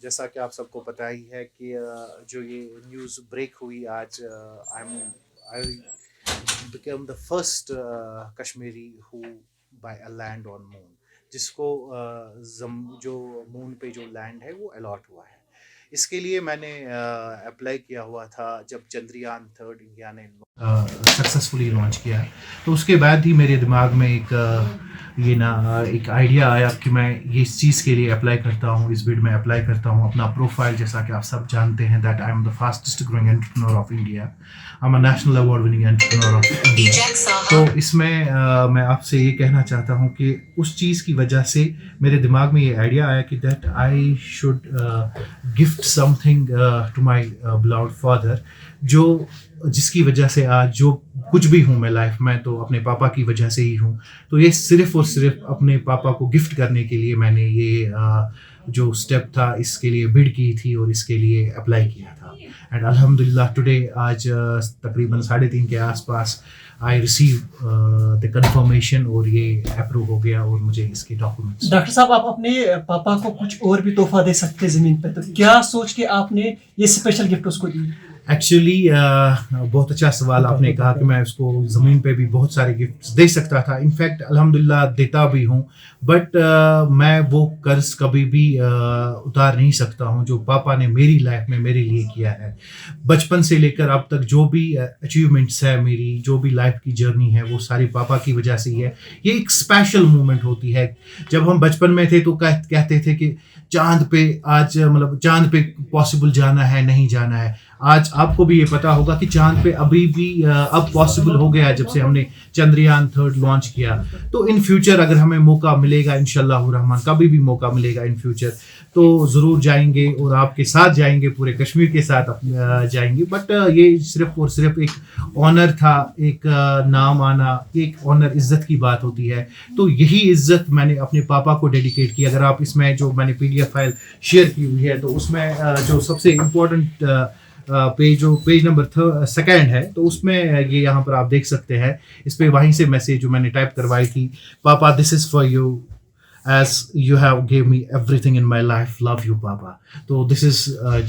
जैसा कि आप सबको पता ही है कि जो ये न्यूज़ ब्रेक हुई आज, I become the first Kashmiri who by a land on moon, जिसको जो मून पे जो लैंड है वो अलॉट हुआ है। इसके लिए मैंने अप्लाई किया हुआ था जब चंद्रयान 3 इंडिया ने सक्सेसफुली लॉन्च किया। तो उसके बाद ही मेरे दिमाग में एक आइडिया आया कि मैं ये इस चीज़ के लिए अप्लाई करता हूँ, इस बिड में अप्लाई करता हूँ अपना प्रोफाइल। जैसा कि आप सब जानते हैं that I am the fastest growing entrepreneur of India, I am a national award winning entrepreneur of India. तो इसमें मैं आपसे ये कहना चाहता हूँ कि उस चीज़ की वजह से मेरे दिमाग में ये आइडिया आया कि that I should gift something to my beloved father, जिसकी वजह से आज जो कुछ भी हूँ मैं लाइफ में, तो अपने पापा की वजह से ही हूँ। तो ये सिर्फ़ और सिर्फ अपने पापा को गिफ्ट करने के लिए मैंने ये जो स्टेप था इसके लिए बिड की थी और इसके लिए अप्लाई किया था। एंड अल्हम्दुलिल्लाह टुडे आज तकरीबन 3:30 के आसपास आई रिसीव द कंफर्मेशन और ये अप्रूव हो गया और मुझे इसके डॉक्यूमेंट्स। डॉक्टर साहब, आप अपने पापा को कुछ और भी तोहफा दे सकते ज़मीन पर, तो क्या सोच के आपने ये स्पेशल गिफ्ट उसको दी? एक्चुअली बहुत अच्छा सवाल आपने कहा कि मैं उसको ज़मीन पे भी बहुत सारे गिफ्ट्स दे सकता था। इनफैक्ट अल्हम्दुलिल्लाह देता भी हूँ, बट मैं वो कर्ज कभी भी उतार नहीं सकता हूँ जो पापा ने मेरी लाइफ में मेरे लिए किया है। बचपन से लेकर अब तक जो भी अचीवमेंट्स है, मेरी जो भी लाइफ की जर्नी है, वो सारी पापा की वजह से ही है। ये एक स्पेशल मोमेंट होती है। जब हम बचपन में थे तो कहते थे कि चांद पे आज मतलब चांद पे पॉसिबल जाना है, नहीं जाना है। आज आपको भी ये पता होगा कि चांद पे अभी भी अब पॉसिबल हो गया जब से हमने चंद्रयान 3 लॉन्च किया। तो इन फ्यूचर अगर हमें मौका मिलेगा, इंशाल्लाह रहमान कभी भी मौका मिलेगा इन फ्यूचर, तो ज़रूर जाएंगे और आपके साथ जाएंगे, पूरे कश्मीर के साथ जाएंगे। बट ये सिर्फ और सिर्फ एक ऑनर था, एक नाम आना, एक ऑनर इज़्ज़त की बात होती है। तो यही इज़्ज़त मैंने अपने पापा को डेडिकेट की। अगर आप इसमें जो मैंने PDF फाइल शेयर की हुई है, तो उसमें जो सबसे इम्पोर्टेंट पेज नंबर 2 है, तो उसमें ये यहाँ पर आप देख सकते हैं। इस पे वहीं से मैसेज जो मैंने टाइप करवाई थी, पापा this is for you, as you have gave me everything in my life, love you papa। तो this is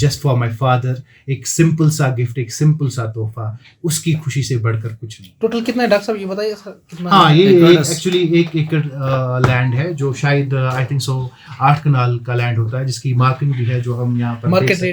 just for my father। एक सिंपल सा गिफ्ट, एक सिंपल सा तोहफा, उसकी खुशी से बढ़कर कुछ नहीं। टोटल कितना है डॉक्टर साहब, ये बताइए कितना? हाँ, ये एक्चुअली 1 एकड़ लैंड है, जो शायद आई थिंक सो 8 कनाल का लैंड होता है, जिसकी मार्किंग भी है जो हम यहाँ पर मार्केट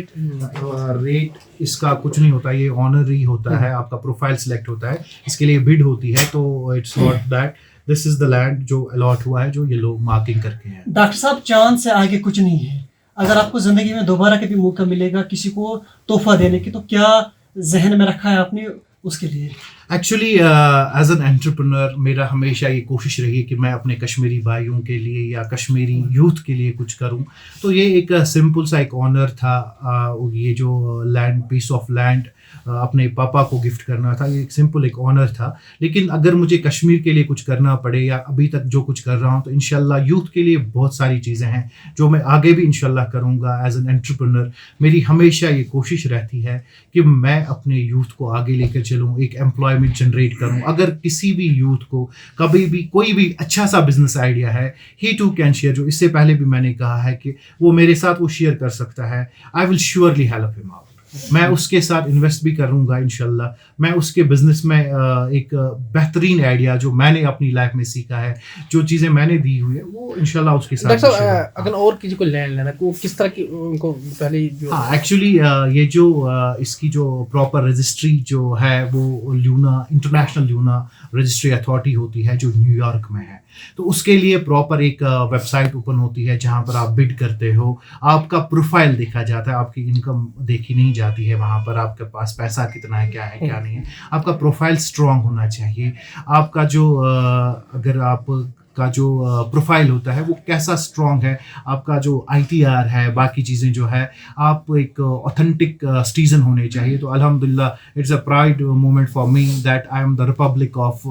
रेट इसका कुछ नहीं होता। ये ऑनरी होता है, आपका प्रोफाइल सिलेक्ट होता है, इसके लिए बिड होती है। तो it's not that this is the land जो अलॉट हुआ है, जो ये लोग मार्किंग करके हैं। डॉक्टर साहब, चांद से आगे कुछ नहीं है। अगर आपको ज़िंदगी में दोबारा कभी मौका मिलेगा किसी को तोहफा देने की, तो क्या जहन में रखा है आपने उसके लिए? एक्चुअली एज एन एंटरप्रेन्योर मेरा हमेशा ये कोशिश रही कि मैं अपने कश्मीरी भाइयों के लिए या कश्मीरी यूथ के लिए कुछ करूं। तो ये एक सिंपल सा एक ऑनर था, ये जो लैंड, पीस ऑफ लैंड अपने पापा को गिफ्ट करना था। ये एक सिंपल एक ऑनर था। लेकिन अगर मुझे कश्मीर के लिए कुछ करना पड़े, या अभी तक जो कुछ कर रहा हूँ, तो इंशाल्लाह यूथ के लिए बहुत सारी चीज़ें हैं जो मैं आगे भी इंशाल्लाह करूँगा। एज एन एंटरप्रेन्योर मेरी हमेशा ये कोशिश रहती है कि मैं अपने यूथ को आगे लेकर चलूँ, एक एम्प्लॉयमेंट जनरेट करूँ। अगर किसी भी यूथ को कभी भी कोई भी अच्छा सा बिजनेस आइडिया है, ही टू कैन शेयर। जो इससे पहले भी मैंने कहा है कि वो मेरे साथ वो शेयर कर सकता है, I will surely help him out. मैं उसके साथ इन्वेस्ट भी करूंगा इंशाल्लाह। मैं उसके बिजनेस में एक बेहतरीन आइडिया जो मैंने अपनी लाइफ में सीखा है, जो चीज़ें मैंने दी हुई है, वो इंशाल्लाह उसके साथ। डॉक्टर साहब, अगर और किसी को लैंड लेना है, किस तरह की उनको पहले जो? हाँ, एक्चुअली ये जो इसकी जो प्रॉपर रजिस्ट्री जो है, वो lunar, international lunar registry authority होती है, जो न्यूयॉर्क में है। तो उसके लिए प्रॉपर एक वेबसाइट ओपन होती है जहाँ पर आप बिड करते हो, आपका प्रोफाइल देखा जाता है, आपकी इनकम देखी नहीं जाती है वहाँ पर, आपके पास पैसा कितना है, क्या है क्या नहीं है। आपका प्रोफाइल स्ट्रॉन्ग होना चाहिए। आपका जो अगर आप का जो प्रोफाइल होता है वो कैसा स्ट्रॉन्ग है, आपका जो ITR है, बाकी चीज़ें जो है, आप एक ऑथेंटिक सिटीजन होने चाहिए। तो अल्हम्दुलिल्लाह it's a pride moment for me that I am the Republic of